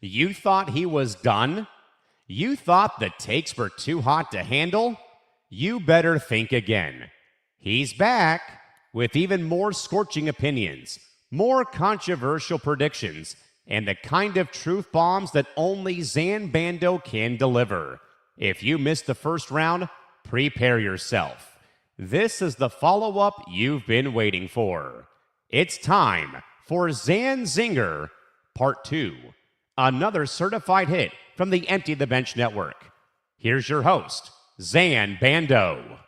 You thought he was done? You thought the takes were too hot to handle? You better think again. He's back with even more scorching opinions, more controversial predictions, and the kind of truth bombs that only Zain Bando can deliver. If you missed the first round, prepare yourself. This is the follow-up you've been waiting for. It's time for Zain Zinger Part 2, another certified hit from the Empty the Bench Network. Here's your host, Zain Bando.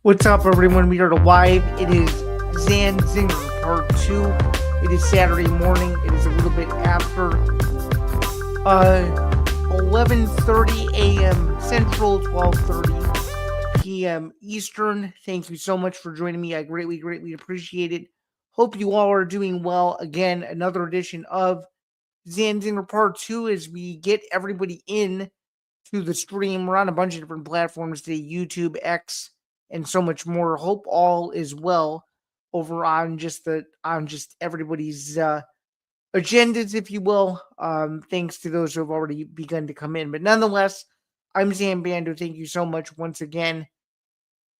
What's up, everyone? We are live. It is Zain Zinger Part 2. It is Saturday morning. It is a little bit after 11:30 a.m. Central, 12:30 p.m. Eastern. Thank you so much for joining me. I greatly appreciate it. Hope you all are doing well. Again, another edition of Zain Zinger Part 2 as we get everybody in to the stream. We're on a bunch of different platforms today, YouTube, X, and so much more. Hope all is well over on just everybody's agendas, if you will. Thanks to those who have already begun to come in. But nonetheless, I'm Zain Bando. Thank you so much once again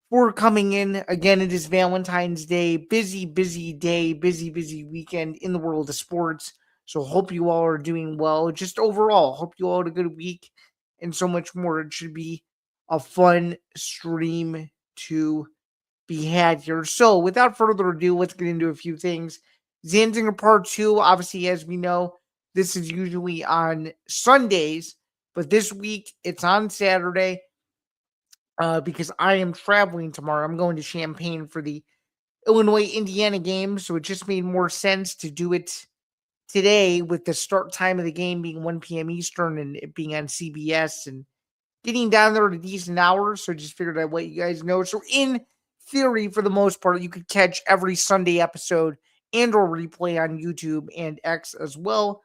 for coming in. Again, it is Valentine's Day. Busy day, busy weekend in the world of sports. So hope you all are doing well. Just overall, hope you all had a good week and so much more. It should be a fun stream to be had here. So without further ado, let's get into a few things. Zain Zinger Part 2, obviously, as we know, this is usually on Sundays, but this week it's on Saturday because I am traveling tomorrow. I'm going to Champaign for the Illinois-Indiana game, so it just made more sense to do it today with the start time of the game being 1 p.m. Eastern and it being on CBS and getting down there at a decent hour, so just figured I'd let you guys know. So in theory, for the most part, you could catch every Sunday episode and or replay on YouTube and X as well.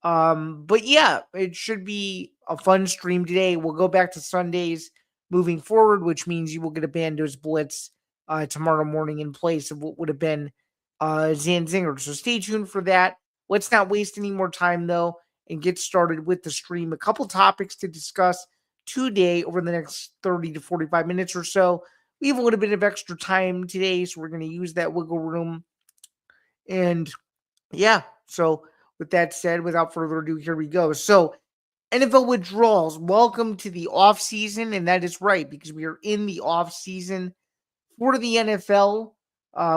But yeah, it should be a fun stream today. We'll go back to Sundays moving forward, which means you will get a Bando's Blitz tomorrow morning in place of what would have been Zain Zinger. So stay tuned for that. Let's not waste any more time, though, and get started with the stream. A couple topics to discuss today over the next 30 to 45 minutes or so. We have a little bit of extra time today, so we're going to use that wiggle room. And yeah, so with that said, without further ado, here we go. So NFL withdrawals, welcome to the off season, and that is right, because we are in the off season for the NFL,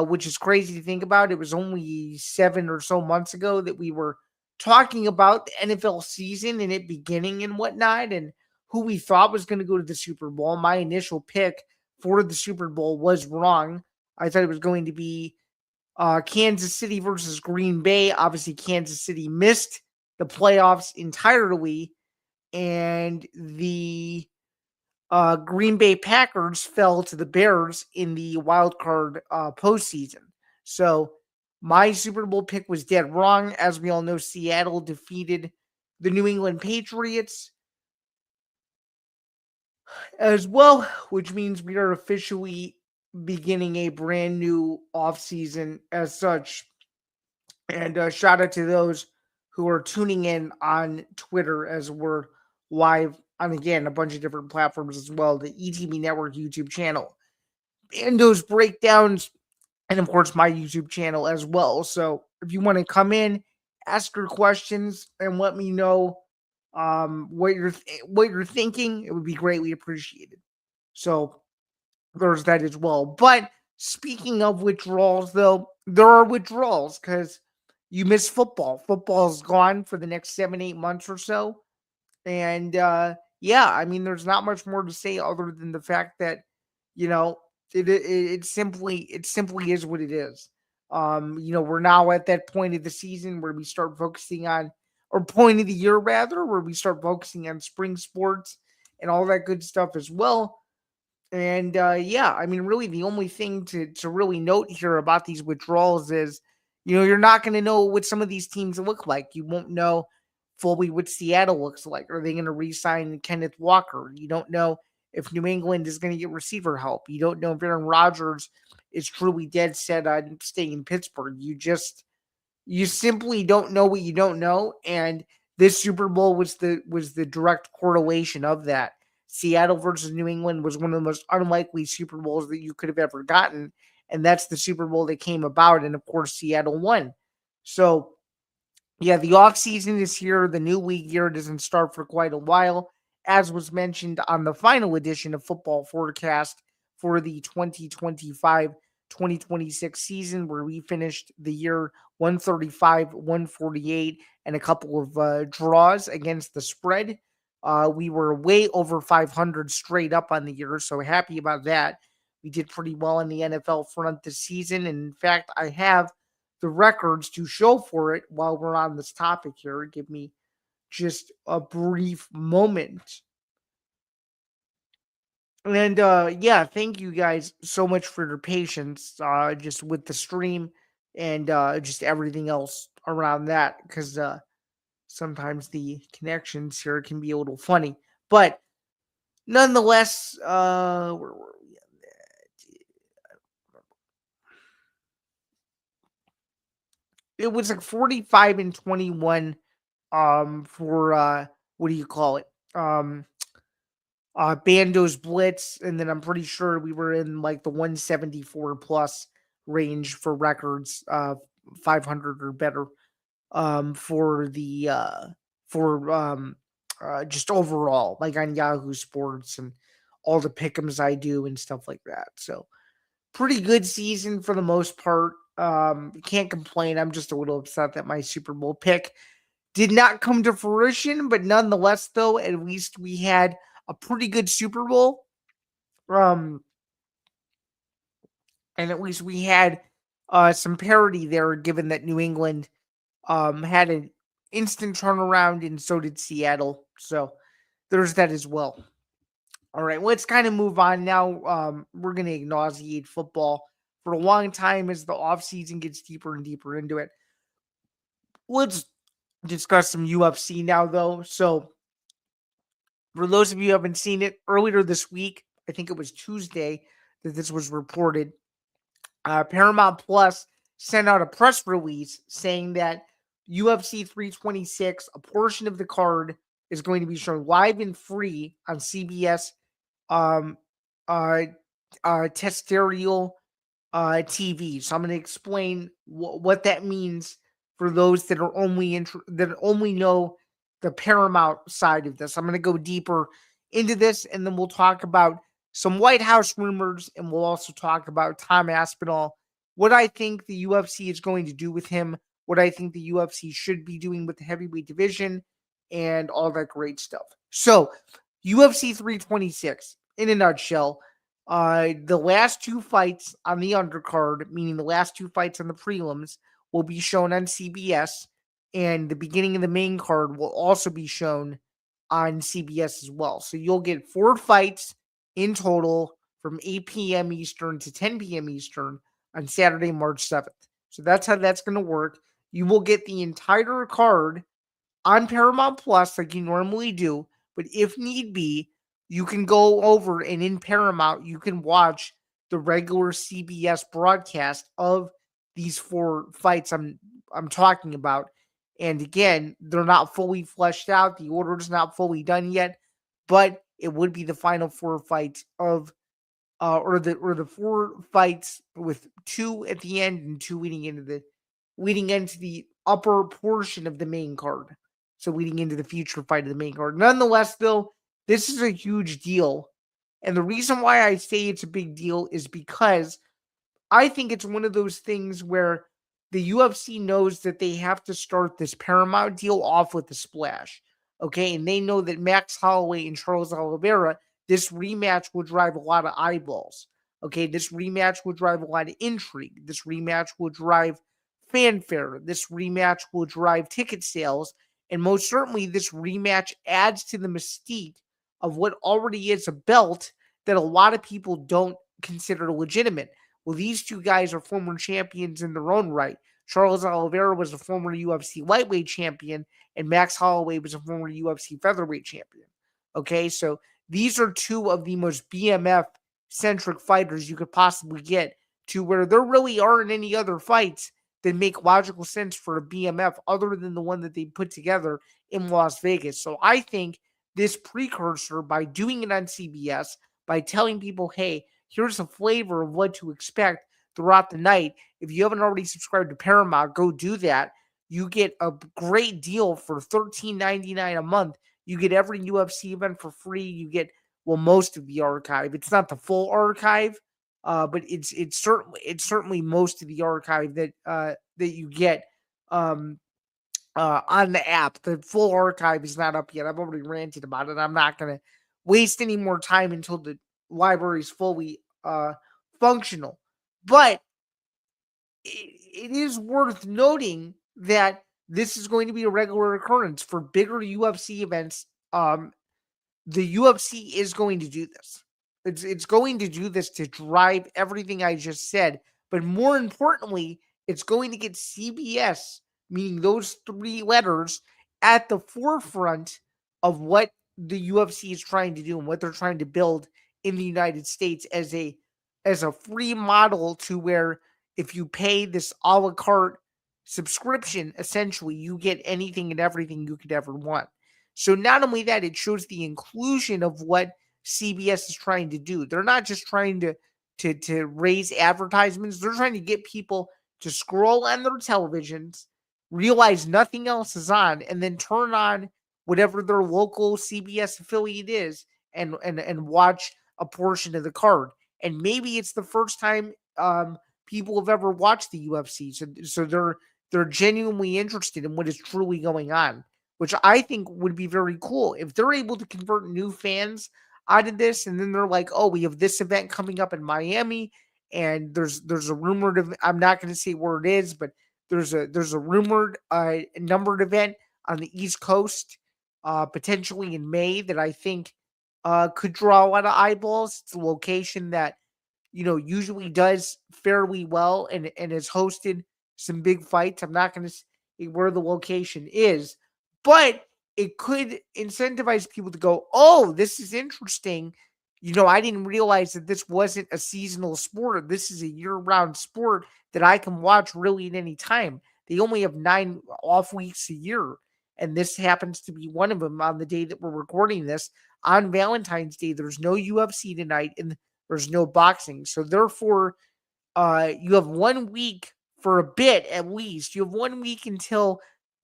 which is crazy to think about. It was only 7 or so months ago that we were talking about the NFL season and it beginning and whatnot, and who we thought was going to go to the Super Bowl. My initial pick for the Super Bowl was wrong. I thought it was going to be Kansas City versus Green Bay. Obviously, Kansas City missed the playoffs entirely, and the Green Bay Packers fell to the Bears in the wild card postseason. So my Super Bowl pick was dead wrong. As we all know, Seattle defeated the New England Patriots as well, which means we are officially beginning a brand new offseason as such. And shout out to those who are tuning in on Twitter as we're live on, again, a bunch of different platforms as well, the ETB Network YouTube channel, and those breakdowns, and of course my YouTube channel as well. So if you want to come in, ask your questions, and let me know what you're thinking, it would be greatly appreciated. So there's that as well. But speaking of withdrawals, though, there are withdrawals because you miss football. Football's gone for the next 7-8 months or so. And yeah, I mean, there's not much more to say other than the fact that, you know, it simply is what it is. You know, we're now at that point of the season where we start focusing on or point of the year rather, where we start focusing on spring sports and all that good stuff as well. And yeah, I mean, really, the only thing to really note here about these withdrawals is, you're not going to know what some of these teams look like. You won't know fully what Seattle looks like. Are they going to re-sign Kenneth Walker? You don't know if New England is going to get receiver help. You don't know if Aaron Rodgers is truly dead set on staying in Pittsburgh. You simply don't know what you don't know, and this Super Bowl was the direct correlation of that. Seattle versus New England was one of the most unlikely Super Bowls that you could have ever gotten, and that's the Super Bowl that came about, and of course Seattle won. So yeah, the offseason is here. The new league year doesn't start for quite a while, as was mentioned on the final edition of Football Forecast for the 2025-2026 season, where we finished the year 135, 148, and a couple of draws against the spread. We were way over 500 straight up on the year, so happy about that. We did pretty well in the NFL front this season, and in fact, I have the records to show for it while we're on this topic here. Give me just a brief moment. And yeah, thank you guys so much for your patience just with the stream and just everything else around that, because sometimes the connections here can be a little funny. But nonetheless, where were we on that? It was like 45 and 21 for what do you call it? Bando's blitz, and then I'm pretty sure we were in like the 174 plus range for records, 500 or better, for the for just overall, like on Yahoo Sports and all the pick'ems I do and stuff like that. So pretty good season for the most part. Can't complain. I'm just a little upset that my Super Bowl pick did not come to fruition, but nonetheless, though, at least we had a pretty good Super Bowl. And at least we had some parity there, given that New England had an instant turnaround, and so did Seattle. So there's that as well. All right, let's kind of move on now. We're going to nauseate football for a long time as the offseason gets deeper and deeper into it. Let's discuss some UFC now, though. So for those of you who haven't seen it, earlier this week, I think it was Tuesday that this was reported, Paramount Plus sent out a press release saying that UFC 326, a portion of the card, is going to be shown live and free on CBS terrestrial TV. So I'm going to explain what that means for those that are only know the Paramount side of this. I'm going to go deeper into this, and then we'll talk about some White House rumors, and we'll also talk about Tom Aspinall, what I think the UFC is going to do with him, what I think the UFC should be doing with the heavyweight division, and all that great stuff. So, UFC 326, in a nutshell, the last two fights on the undercard, meaning the last two fights on the prelims, will be shown on CBS, and the beginning of the main card will also be shown on CBS as well. So you'll get 4 fights in total from 8 p.m. Eastern to 10 p.m. Eastern on Saturday, March 7th. So that's how that's going to work. You will get the entire card on Paramount Plus like you normally do, but if need be, you can go over and in Paramount, you can watch the regular CBS broadcast of these 4 fights I'm talking about. And again, they're not fully fleshed out. The order is not fully done yet, but it would be the final 4 fights of or the 4 fights with 2 at the end and 2 leading into the upper portion of the main card. So leading into the future fight of the main card. Nonetheless, though, this is a huge deal. And the reason why I say it's a big deal is because I think it's one of those things where the UFC knows that they have to start this Paramount deal off with a splash. Okay, and they know that Max Holloway and Charles Oliveira, this rematch will drive a lot of eyeballs. Okay, this rematch will drive a lot of intrigue. This rematch will drive fanfare. This rematch will drive ticket sales. And most certainly, this rematch adds to the mystique of what already is a belt that a lot of people don't consider legitimate. Well, these two guys are former champions in their own right. Charles Oliveira was a former UFC lightweight champion, and Max Holloway was a former UFC featherweight champion. Okay, so these are two of the most BMF centric fighters you could possibly get, to where there really aren't any other fights that make logical sense for a BMF other than the one that they put together in Las Vegas. So I think this precursor, by doing it on CBS, by telling people, hey, here's a flavor of what to expect throughout the night. If you haven't already subscribed to Paramount, go do that. You get a great deal for $13.99 a month. You get every UFC event for free. You get, well, most of the archive. It's not the full archive, but it's certainly most of the archive that you get on the app. The full archive is not up yet. I've already ranted about it. I'm not going to waste any more time until the library is fully functional. But it is worth noting that this is going to be a regular occurrence for bigger UFC events. The UFC is going to do this. It's going to do this to drive everything I just said. But more importantly, it's going to get CBS, meaning those three letters, at the forefront of what the UFC is trying to do and what they're trying to build in the United States as a free model, to where if you pay this a la carte subscription, essentially you get anything and everything you could ever want. So not only that, it shows the inclusion of what CBS is trying to do. They're not just trying to raise advertisements. They're trying to get people to scroll on their televisions, realize nothing else is on, and then turn on whatever their local CBS affiliate is and watch a portion of the card. And maybe it's the first time people have ever watched the UFC. So they're genuinely interested in what is truly going on, which I think would be very cool. If they're able to convert new fans out of this, and then they're like, oh, we have this event coming up in Miami, and there's a rumored, I'm not going to say where it is, but there's a rumored numbered event on the East Coast, potentially in May, that I think could draw a lot of eyeballs. It's a location that, usually does fairly well and has hosted some big fights. I'm not going to say where the location is, but it could incentivize people to go, oh, this is interesting. I didn't realize that this wasn't a seasonal sport. This is a year-round sport that I can watch really at any time. They only have 9 off weeks a year, and this happens to be one of them on the day that we're recording this. On Valentine's Day, there's no UFC tonight, and there's no boxing. So therefore, you have 1 week for a bit at least. You have 1 week until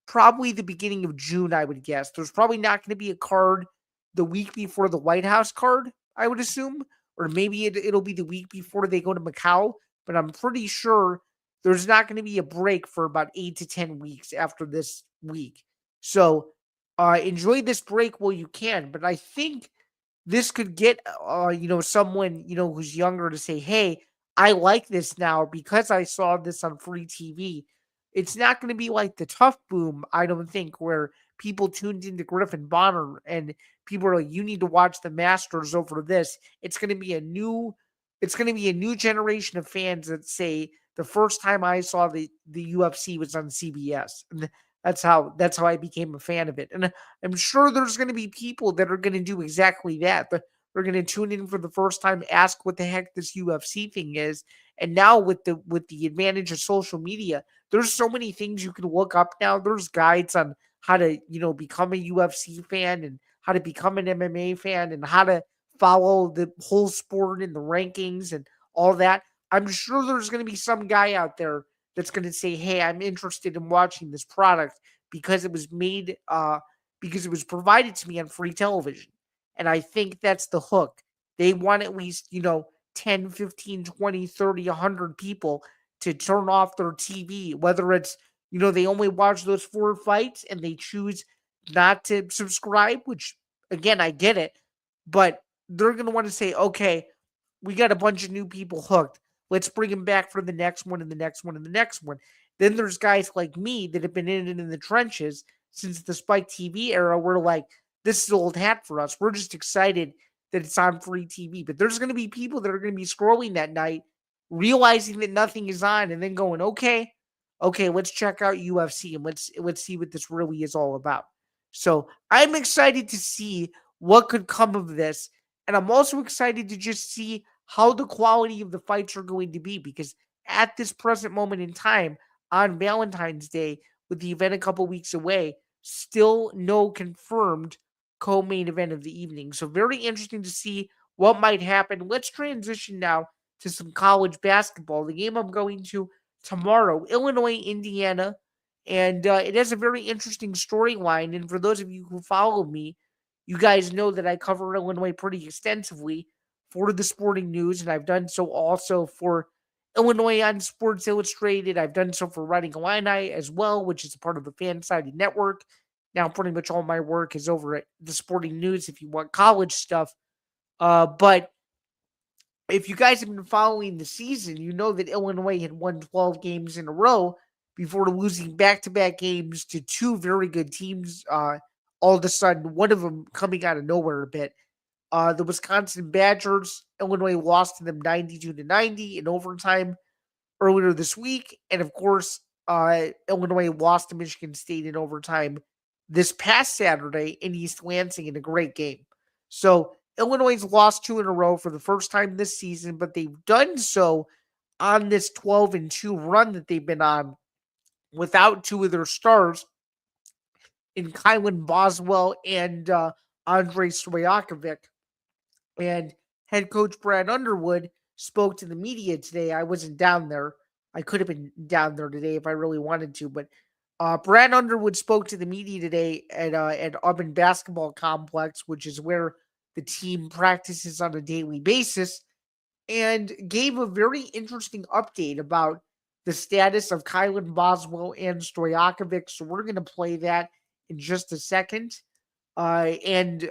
probably the beginning of June, I would guess. There's probably not going to be a card the week before the White House card, I would assume. Or maybe it'll be the week before they go to Macau. But I'm pretty sure there's not going to be a break for about 8 to 10 weeks after this week. So enjoy this break while you can. But I think this could get, someone, who's younger to say, hey, I like this now because I saw this on free TV. It's not going to be like the Tough Boom, I don't think, where people tuned into Griffin Bonner and people are like, you need to watch the Masters over this. It's going to be a new generation of fans that say, the first time I saw the UFC was on CBS. And that's how I became a fan of it. And I'm sure there's going to be people that are going to do exactly that. They're going to tune in for the first time, ask what the heck this UFC thing is. And now with the advantage of social media, there's so many things you can look up now. There's guides on how to, become a UFC fan and how to become an MMA fan and how to follow the whole sport and the rankings and all that. I'm sure there's going to be some guy out there that's going to say, hey, I'm interested in watching this product because it was made, because it was provided to me on free television. And I think that's the hook. They want at least, 10, 15, 20, 30, 100 people to turn off their TV, whether it's, they only watch those 4 fights and they choose not to subscribe, which, again, I get it. But they're going to want to say, okay, we got a bunch of new people hooked. Let's bring them back for the next one and the next one and the next one. Then there's guys like me that have been in the trenches since the Spike TV era, we're like, this is old hat for us. We're just excited that it's on free TV. But there's going to be people that are going to be scrolling that night, realizing that nothing is on, and then going, okay, let's check out UFC and let's see what this really is all about. So I'm excited to see what could come of this. And I'm also excited to just see how the quality of the fights are going to be, because at this present moment in time, on Valentine's Day, with the event a couple weeks away, still no confirmed co-main event of the evening. So very interesting to see what might happen. Let's transition now to some college basketball. The game I'm going to tomorrow, Illinois, Indiana, and it has a very interesting storyline. And for those of you who follow me, you guys know that I cover Illinois pretty extensively for the Sporting News, and I've done so also for Illinois on Sports Illustrated. I've done so for Writing Illini as well, which is a part of the Fansided Network. Now, pretty much all my work is over at the Sporting News if you want college stuff. But if you guys have been following the season, you know that Illinois had won 12 games in a row before losing back-to-back games to two very good teams. All of a sudden, one of them coming out of nowhere a bit. The Wisconsin Badgers, Illinois lost to them 92-90 in overtime earlier this week. And of course, Illinois lost to Michigan State in overtime this past Saturday in East Lansing in a great game. So Illinois has lost two in a row for the first time this season, but they've done so on this 12-2 run that they've been on without two of their stars in Kylan Boswell and Andrei Stojakovic. And head coach Brad Underwood spoke to the media today. I wasn't down there. I could have been down there today if I really wanted to, but Brad Underwood spoke to the media today at Auburn Basketball Complex, which is where the team practices on a daily basis, and gave a very interesting update about the status of Kylan Boswell and Stojakovic. So we're going to play that in just a second. And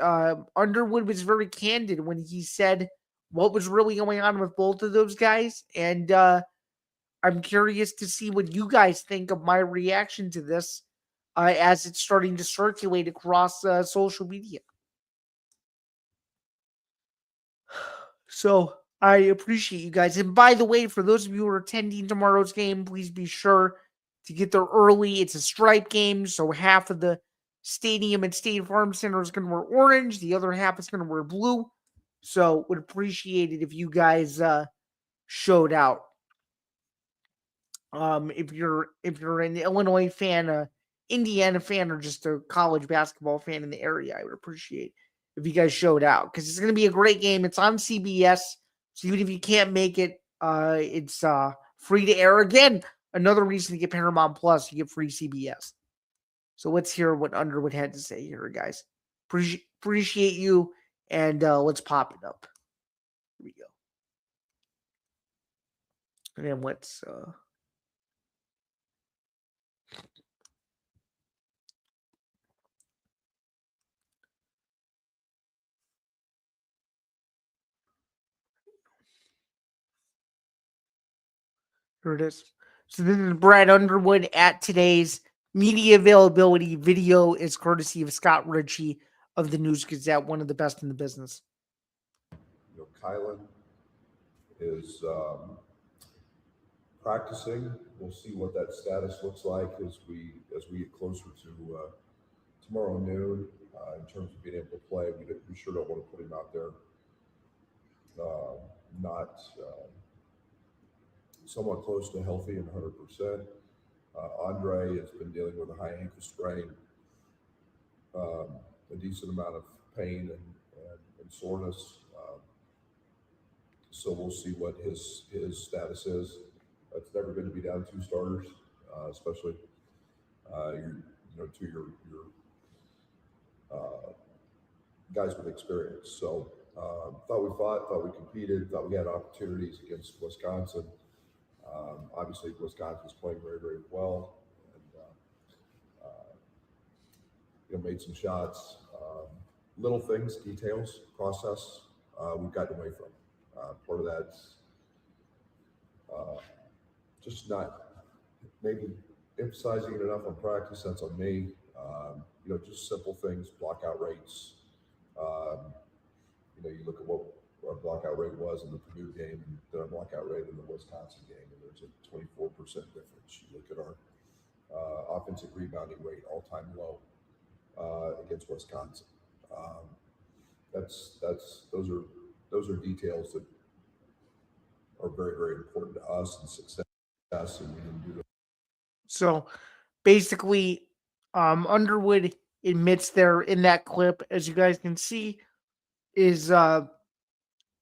Underwood was very candid when he said what was really going on with both of those guys. And I'm curious to see what you guys think of my reaction to this as it's starting to circulate across social media. So I appreciate you guys. And by the way, for those of you who are attending tomorrow's game, please be sure to get there early. It's a stripe game, so half of the stadium and State Farm Center is going to wear orange. The other half is going to wear blue. So would appreciate it if you guys showed out. If you're an Illinois fan, Indiana fan, or just a college basketball fan in the area, I would appreciate if you guys showed out, because it's going to be a great game. It's on CBS, so even if you can't make it, it's free to air. Again, another reason to get Paramount Plus, you get free CBS. So let's hear what Underwood had to say here, guys. Appreciate you, and let's pop it up. Here we go. And then let's... Here it is. So this is Brad Underwood at today's media availability. Video is courtesy of Scott Ritchie of the News Gazette, one of the best in the business. Kylan is practicing. We'll see what that status looks like as we get closer to tomorrow noon. In terms of being able to play, we sure don't want to put him out there not somewhat close to healthy and 100%. Andre has been dealing with a high ankle sprain, a decent amount of pain and soreness. So we'll see what his status is. It's never good to be down two starters, especially to your guys with experience. So thought we competed, thought we had opportunities against Wisconsin. Obviously, Wisconsin's playing very, very well, and made some shots. Little things, details, process we've gotten away from. Part of that's just not maybe emphasizing it enough on practice. That's on me. Just simple things, blockout rates. Um, you look at what our blockout rate was in the Purdue game and then our blockout rate in the Wisconsin game, and there's a 24% difference. You look at our offensive rebounding rate, all-time low against Wisconsin. Um, those are details that are very, very important to us and success, and we didn't do that. So basically, Underwood admits there in that clip, as you guys can see, is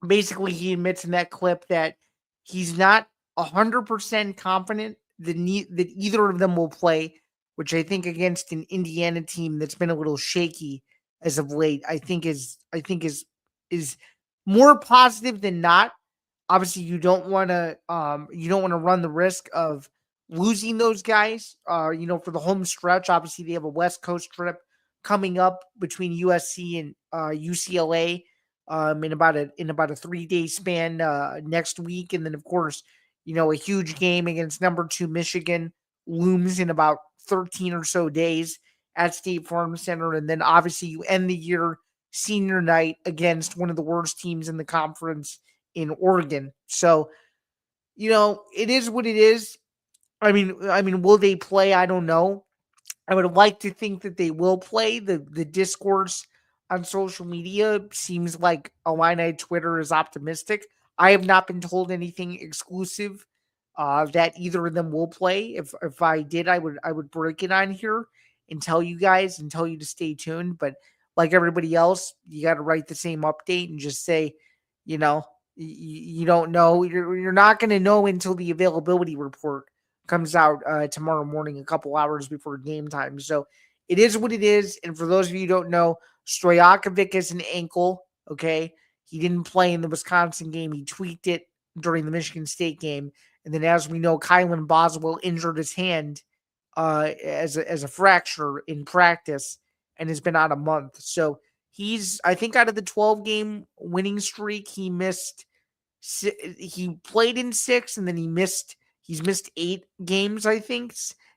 basically he admits in that clip that he's not 100% confident that that either of them will play, which I think against an Indiana team that's been a little shaky as of late, I think is more positive than not. Obviously, you don't want to run the risk of losing those guys. For the home stretch, obviously they have a West Coast trip coming up between USC and UCLA in about a 3-day span next week, and then of course a huge game against number 2 Michigan looms in about 13 or so days at State Farm Center, and then obviously you end the year senior night against one of the worst teams in the conference in Oregon. So, it is what it is. I mean, will they play? I don't know. I would like to think that they will play. The discourse on social media seems like Illini Twitter is optimistic. I have not been told anything exclusive that either of them will play. If I did, I would break it on here and tell you guys and tell you to stay tuned. But like everybody else, you got to write the same update and just say, you know, you don't know. You're not going to know until the availability report comes out tomorrow morning, a couple hours before game time. So it is what it is. And for those of you who don't know, Stojakovic has an ankle. Okay, he didn't play in the Wisconsin game. He tweaked it during the Michigan State game. And then, as we know, Kylan Boswell injured his hand as a fracture in practice and has been out a month. So he's, I think, out of the 12-game winning streak, he played in 6, and then he's missed 8 games, I think,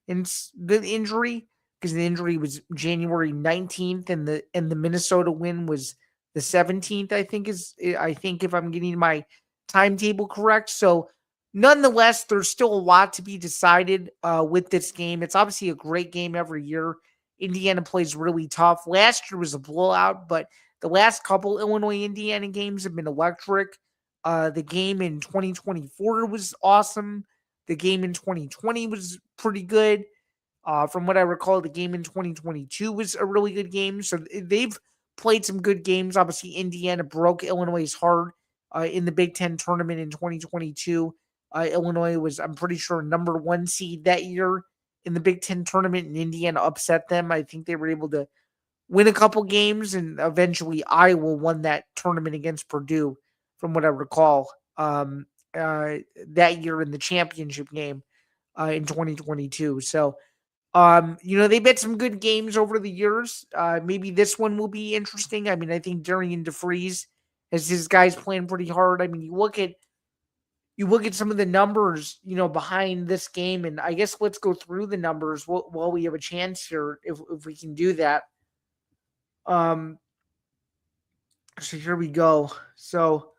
in the injury, because the injury was January 19th and the Minnesota win was the 17th, I think if I'm getting my timetable correct. So nonetheless, there's still a lot to be decided with this game. It's obviously a great game every year. Indiana plays really tough. Last year was a blowout, but the last couple Illinois-Indiana games have been electric. The game in 2024 was awesome. The game in 2020 was pretty good. From what I recall, the game in 2022 was a really good game. So they've played some good games. Obviously, Indiana broke Illinois' heart in the Big Ten tournament in 2022. Illinois was, I'm pretty sure, number 1 seed that year in the Big Ten tournament, and Indiana upset them. I think they were able to win a couple games, and eventually Iowa won that tournament against Purdue, from what I recall, that year in the championship game in 2022. So, they bet some good games over the years. Maybe this one will be interesting. I mean, I think Darian DeFries has his guys playing pretty hard. I mean, you look at some of the numbers, behind this game, and I guess let's go through the numbers while we have a chance here, if we can do that. So here we go. So,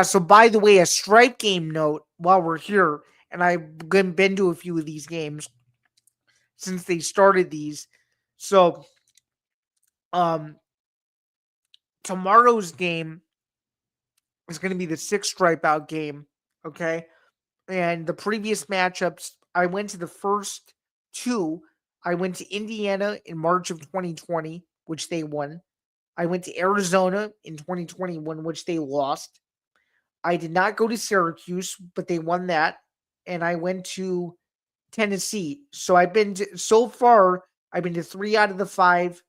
So by the way, a stripe game note while we're here, and I've been to a few of these games since they started these. So, tomorrow's game is going to be the 6th stripe out game. Okay. And the previous matchups, I went to the first 2. I went to Indiana in March of 2020, which they won. I went to Arizona in 2021, which they lost. I did not go to Syracuse, but they won that. And I went to Tennessee. So so far, I've been to 3 out of the 5,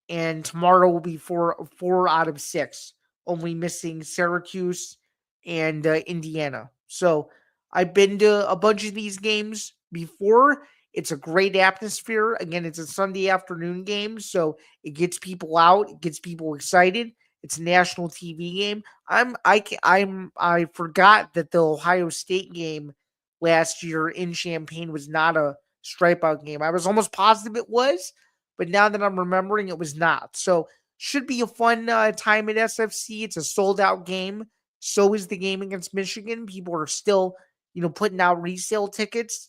and tomorrow will be 4 out of 6, only missing Syracuse and Indiana. So I've been to a bunch of these games before. It's a great atmosphere. Again, it's a Sunday afternoon game, so it gets people out, it gets people excited. It's a national TV game. I forgot that the Ohio State game last year in Champaign was not a stripeout game. I was almost positive it was, but now that I'm remembering, it was not. So should be a fun time at SFC. It's a sold out game. So is the game against Michigan. People are still, putting out resale tickets,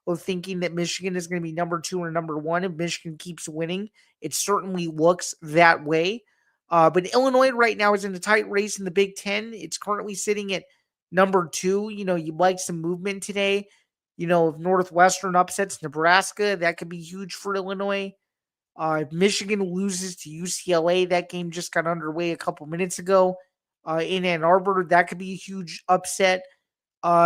of thinking that Michigan is going to be number 2 or number 1 if Michigan keeps winning. It certainly looks that way. But Illinois right now is in a tight race in the Big Ten. It's currently sitting at number 2. You'd like some movement today. If Northwestern upsets Nebraska, that could be huge for Illinois. If Michigan loses to UCLA, that game just got underway a couple minutes ago in Ann Arbor. That could be a huge upset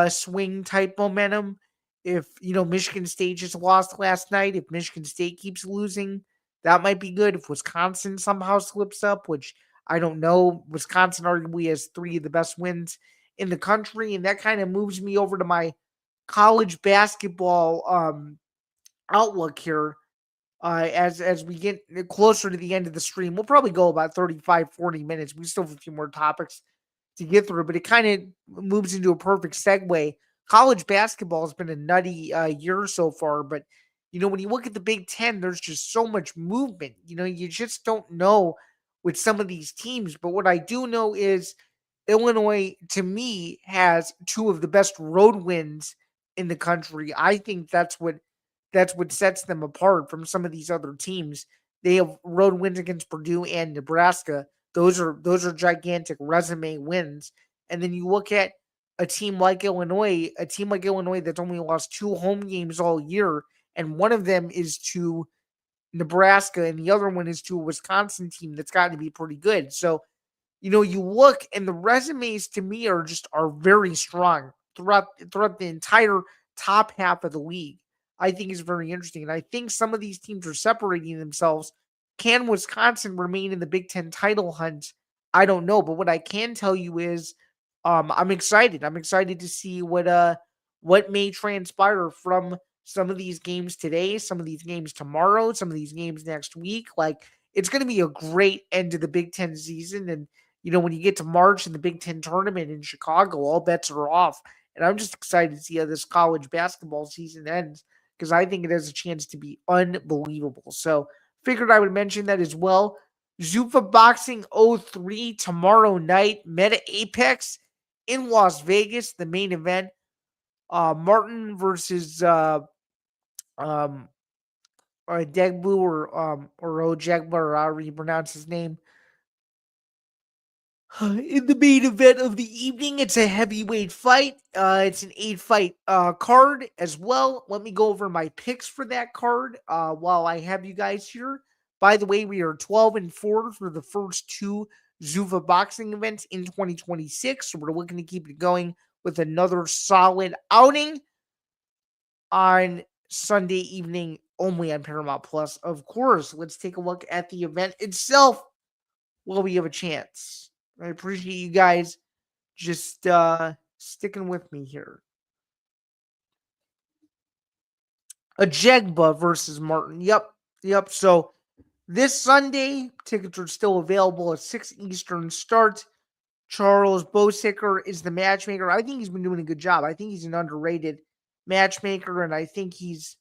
swing type momentum. If, Michigan State just lost last night, if Michigan State keeps losing, that might be good. If Wisconsin somehow slips up, which I don't know, Wisconsin arguably has 3 of the best wins in the country, and that kind of moves me over to my college basketball outlook here. As we get closer to the end of the stream, we'll probably go about 35, 40 minutes. We still have a few more topics to get through, but it kind of moves into a perfect segue. College basketball has been a nutty year so far, but when you look at the Big Ten, there's just so much movement. You just don't know with some of these teams. But what I do know is Illinois, to me, has 2 of the best road wins in the country. I think that's what sets them apart from some of these other teams. They have road wins against Purdue and Nebraska. Those are gigantic resume wins. And then you look at a team like Illinois that's only lost 2 home games all year, and one of them is to Nebraska, and the other one is to a Wisconsin team that's got to be pretty good. So, you look, and the resumes to me are very strong throughout the entire top half of the league. I think is very interesting, and I think some of these teams are separating themselves. Can Wisconsin remain in the Big Ten title hunt? I don't know, but what I can tell you is I'm excited. I'm excited to see what may transpire from some of these games today, some of these games tomorrow, some of these games next week. Like, it's going to be a great end to the Big Ten season. And, when you get to March in the Big Ten tournament in Chicago, all bets are off. And I'm just excited to see how this college basketball season ends, because I think it has a chance to be unbelievable. So figured I would mention that as well. Zuffa Boxing 03 tomorrow night, Meta Apex in Las Vegas, the main event. Martin versus Degbu or Ojegba, or however you pronounce his name. In the main event of the evening, it's a heavyweight fight. It's an 8-fight card as well. Let me go over my picks for that card while I have you guys here. By the way, we are 12-4 for the first 2 Zuffa boxing events in 2026. So we're looking to keep it going with another solid outing on Sunday evening only on Paramount Plus. Of course, let's take a look at the event itself while we have a chance. I appreciate you guys just sticking with me here. Ojegba versus Martin. Yep. So this Sunday, tickets are still available at 6 Eastern start. Charles Bosicker is the matchmaker. I think he's been doing a good job. I think he's an underrated matchmaker, and I think he's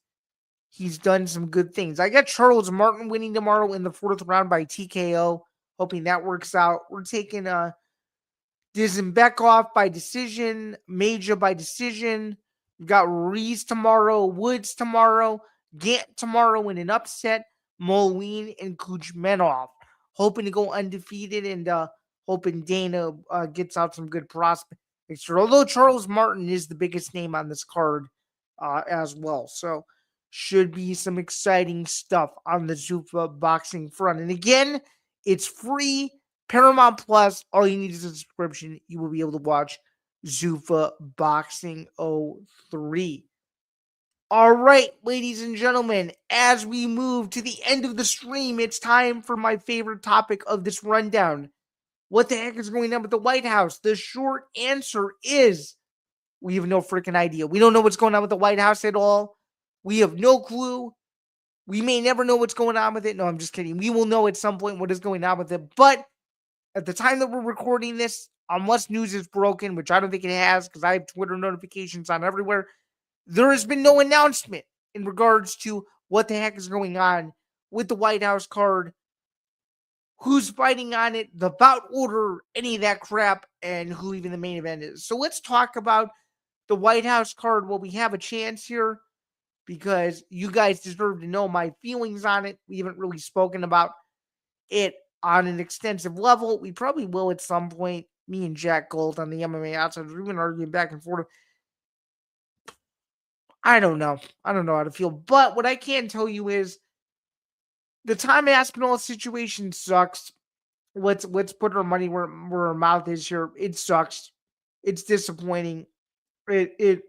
done some good things. I got Charles Martin winning tomorrow in the 4th round by TKO. Hoping that works out. We're taking Dizenbekov by decision, Major by decision. We've got Reese tomorrow, Woods tomorrow, Gant tomorrow in an upset, Moline and Kuzmenov. Hoping to go undefeated, and hoping Dana gets out some good prospects. Although Charles Martin is the biggest name on this card as well. So should be some exciting stuff on the Zuffa boxing front. And again, it's free, Paramount Plus. All you need is a subscription. You will be able to watch Zuffa Boxing 03. All right, ladies and gentlemen, as we move to the end of the stream, it's time for my favorite topic of this rundown. What the heck is going on with the White House? The short answer is we have no freaking idea. We don't know what's going on with the White House at all. We have no clue. We may never know what's going on with it. No, I'm just kidding. We will know at some point what is going on with it. But at the time that we're recording this, unless news is broken, which I don't think it has because I have Twitter notifications on everywhere, There has been no announcement in regards to what the heck is going on with the White House card, who's fighting on it, the bout order, any of that crap, and who even the main event is. So let's talk about the White House card while we have a chance here, because you guys deserve to know my feelings on it. We haven't really spoken about it on an extensive level. We probably will at some point. Me and Jack Gold on the MMA Outsiders, we've been arguing back and forth. I don't know. I don't know how to feel. But what I can tell you is the Tom Aspinall situation sucks. Let's put our money where our mouth is here. It sucks. It's disappointing. It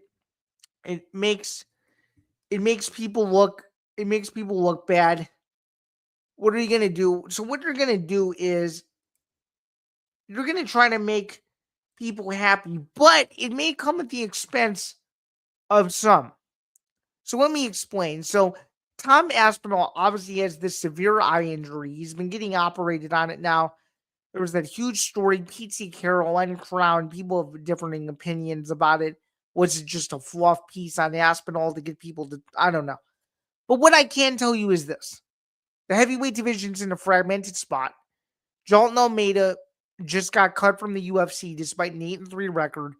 makes people look bad. What are you gonna do? So what you're gonna do is you're gonna try to make people happy, but it may come at the expense of some. So let me explain. So Tom Aspinall obviously has this severe eye injury. He's been getting operated on it now. There was that huge story, Pete Carroll and Crown. People have differing opinions about it. Was it just a fluff piece on Aspinall to get people to, I don't know. But what I can tell you is this. The heavyweight division's in a fragmented spot. Jalton Almeida just got cut from the UFC despite an 8-3 record.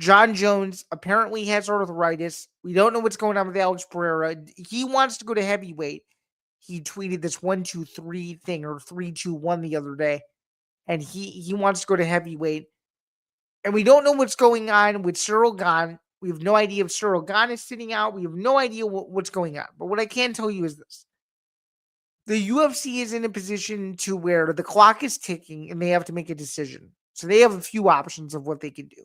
John Jones apparently has arthritis. We don't know what's going on with Alex Pereira. He wants to go to heavyweight. He tweeted this 1-2-3 thing or 3-2-1 the other day. And he wants to go to heavyweight. And we don't know what's going on with Cyril Gane. We have no idea if Cyril Gane is sitting out. We have no idea what's going on. But what I can tell you is this. The UFC is in a position to where the clock is ticking and they have to make a decision. So they have a few options of what they can do.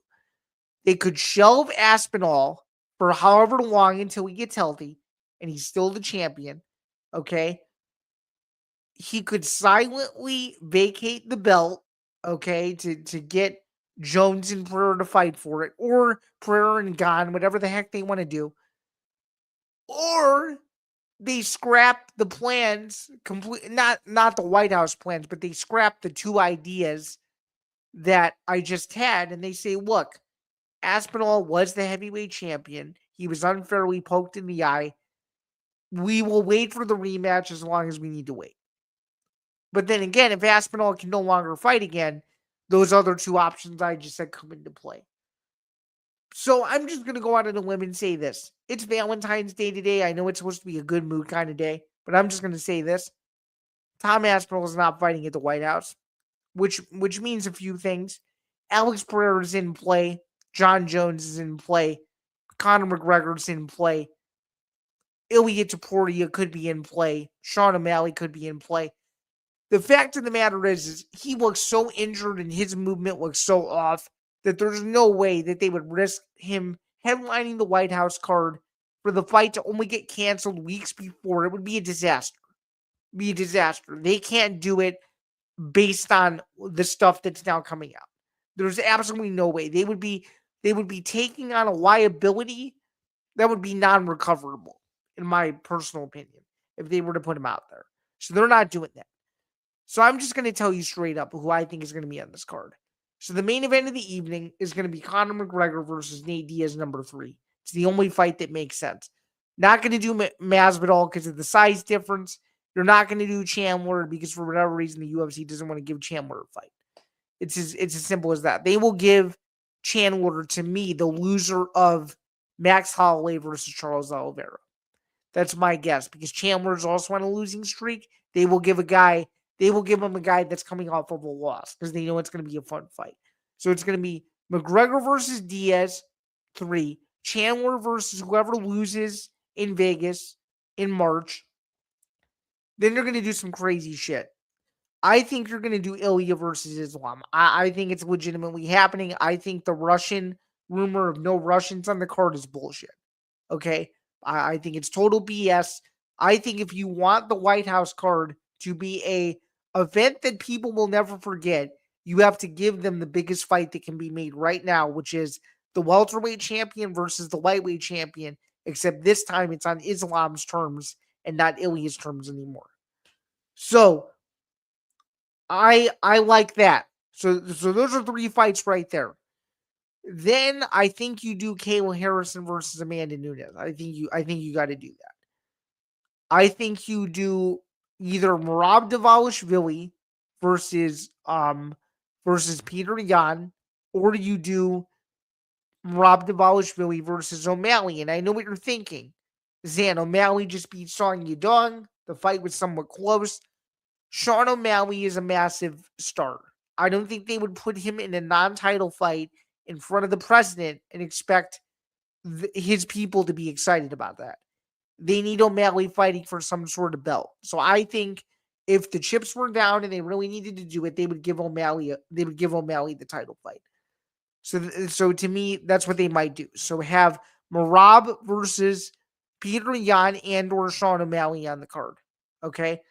They could shelve Aspinall for however long until he gets healthy and he's still the champion. Okay. He could silently vacate the belt, okay, to get Jones and Pereira to fight for it, or Pereira and Gane, whatever the heck they want to do. Or they scrap the plans completely, not the White House plans, but they scrap the two ideas that I just had, and they say, look, Aspinall was the heavyweight champion. He was unfairly poked in the eye. We will wait for the rematch as long as we need to wait. But then again, if Aspinall can no longer fight again, those other two options I just said come into play. So I'm just going to go out on a limb and say this. It's Valentine's Day today. I know it's supposed to be a good mood kind of day, but I'm just going to say this. Tom Aspinall is not fighting at the White House, which means a few things. Alex Pereira is in play. John Jones is in play. Conor McGregor is in play. Ilia Topuria could be in play. Sean O'Malley could be in play. The fact of the matter is he looks so injured and his movement looks so off that there's no way that they would risk him headlining the White House card for the fight to only get canceled weeks before. It would be a disaster. Be a disaster. They can't do it based on the stuff that's now coming out. There's absolutely no way. They would be taking on a liability that would be non-recoverable, in my personal opinion, if they were to put him out there. So they're not doing that. So I'm just going to tell you straight up who I think is going to be on this card. So the main event of the evening is going to be Conor McGregor versus Nate Diaz, number 3. It's the only fight that makes sense. Not going to do Masvidal because of the size difference. You're not going to do Chandler because for whatever reason the UFC doesn't want to give Chandler a fight. It's as simple as that. They will give Chandler, to me, the loser of Max Holloway versus Charles Oliveira. That's my guess because Chandler is also on a losing streak. They will give him a guy that's coming off of a loss because they know it's going to be a fun fight. So it's going to be McGregor versus Diaz, 3. Chandler versus whoever loses in Vegas in March. Then they're going to do some crazy shit. I think you're going to do Ilia versus Islam. I think it's legitimately happening. I think the Russian rumor of no Russians on the card is bullshit. Okay? I think it's total BS. I think if you want the White House card to be a event that people will never forget, you have to give them the biggest fight that can be made right now, which is the welterweight champion versus the lightweight champion, except this time it's on Islam's terms and not Ilia's terms anymore. So I like that. So those are 3 fights right there. Then I think you do Kayla Harrison versus Amanda Nunes. I think you got to do that. I think you do either Merab Dvalishvili versus Peter Yan, or you do Merab Dvalishvili versus O'Malley. And I know what you're thinking. Zan, O'Malley just beat Song Yadong. The fight was somewhat close. Sean O'Malley is a massive star. I don't think they would put him in a non-title fight in front of the president and expect his people to be excited about that. They need O'Malley fighting for some sort of belt. So I think if the chips were down and they really needed to do it, they would give O'Malley the title fight. So to me, that's what they might do. So have Merab versus Peter Yan and or Sean O'Malley on the card. Okay.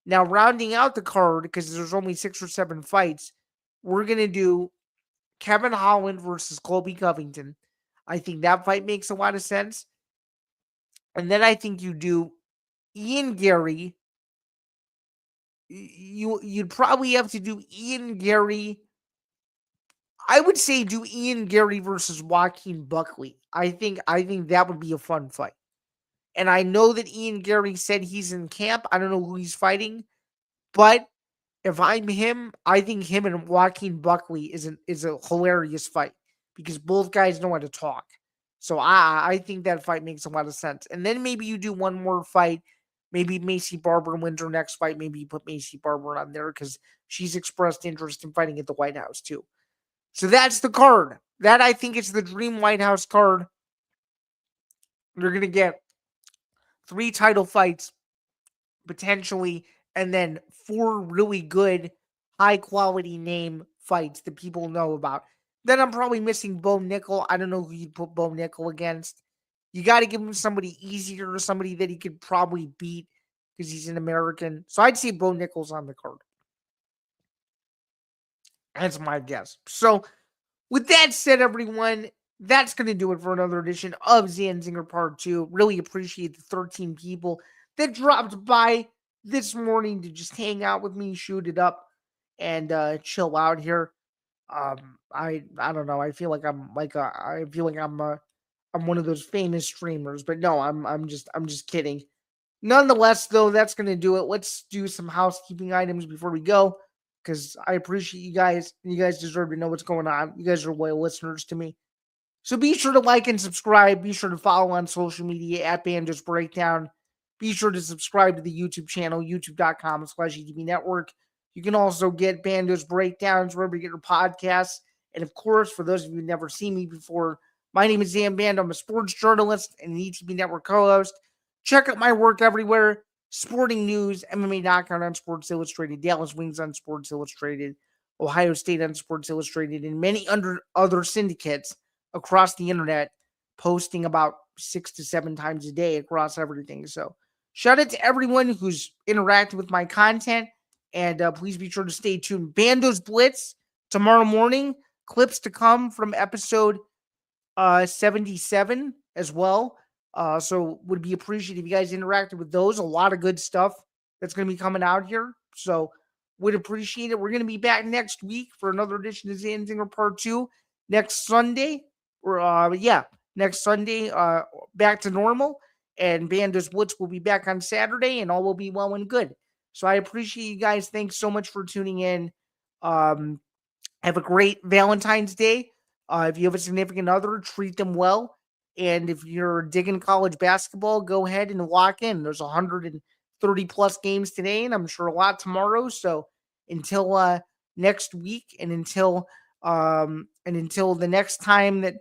Now rounding out the card, because there's only 6 or 7 fights, we're gonna do Kevin Holland versus Colby Covington. I think that fight makes a lot of sense. And then I think you do Ian Gary. You'd probably have to do Ian Gary. I would say do Ian Gary versus Joaquin Buckley. I think that would be a fun fight. And I know that Ian Gary said he's in camp. I don't know who he's fighting, but if I'm him, I think him and Joaquin Buckley is a hilarious fight because both guys know how to talk. So I think that fight makes a lot of sense. And then maybe you do one more fight. Maybe Macy Barber wins her next fight. Maybe you put Macy Barber on there because she's expressed interest in fighting at the White House too. So that's the card. That I think is the dream White House card. You're going to get 3 title fights potentially, and then 4 really good, high quality name fights that people know about. Then I'm probably missing Bo Nickel. I don't know who you'd put Bo Nickel against. You got to give him somebody easier or somebody that he could probably beat because he's an American. So I'd say Bo Nickel's on the card. That's my guess. So with that said, everyone, that's going to do it for another edition of Zain Zinger Part 2. Really appreciate the 13 people that dropped by this morning to just hang out with me, shoot it up, and chill out here. I don't know. I feel like I'm one of those famous streamers, but no, I'm just kidding. Nonetheless, though, that's gonna do it. Let's do some housekeeping items before we go, because I appreciate you guys. You guys deserve to know what's going on. You guys are loyal listeners to me. So be sure to like and subscribe. Be sure to follow on social media at Bandos Breakdown. Be sure to subscribe to the YouTube channel, youtube.com/ETB Network. You can also get Bandos Breakdowns wherever you get your podcasts. And of course, for those of you who've never seen me before, my name is Zain Bando. I'm a sports journalist and an ETB Network co-host. Check out my work everywhere. Sporting news, MMA Knockout on Sports Illustrated, Dallas Wings on Sports Illustrated, Ohio State on Sports Illustrated, and many other syndicates across the internet, posting about 6 to 7 times a day across everything. So shout out to everyone who's interacted with my content. And please be sure to stay tuned. Bandos Blitz tomorrow morning. Clips to come from episode 77 as well. So would be appreciated if you guys interacted with those. A lot of good stuff that's going to be coming out here. So would appreciate it. We're going to be back next week for another edition of Zain Zinger Part 2. Next Sunday. Next Sunday, back to normal. And Bandos Blitz will be back on Saturday, and all will be well and good. So I appreciate you guys. Thanks so much for tuning in. Have a great Valentine's Day. If you have a significant other, treat them well. And if you're digging college basketball, go ahead and lock in. There's 130 plus games today, and I'm sure a lot tomorrow. So until next week, and until the next time that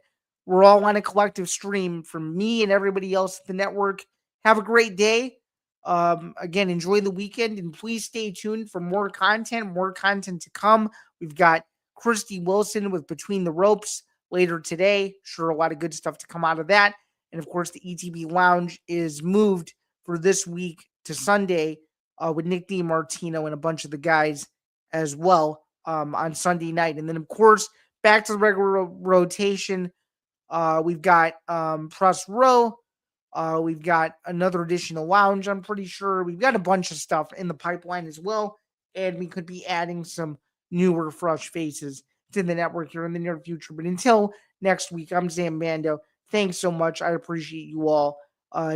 we're all on a collective stream, from me and everybody else at the network, have a great day. Again, enjoy the weekend, and please stay tuned for more content to come. We've got Christy Wilson with Between the Ropes later today. Sure, a lot of good stuff to come out of that. And of course, the ETB Lounge is moved for this week to Sunday with Nick DiMartino and a bunch of the guys as well on Sunday night. And then, of course, back to the regular rotation. We've got Press Row. We've got another edition of Lounge, I'm pretty sure. We've got a bunch of stuff in the pipeline as well. And we could be adding some newer, fresh faces to the network here in the near future. But until next week, I'm Zain Bando. Thanks so much. I appreciate you all.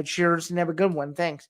Cheers and have a good one. Thanks.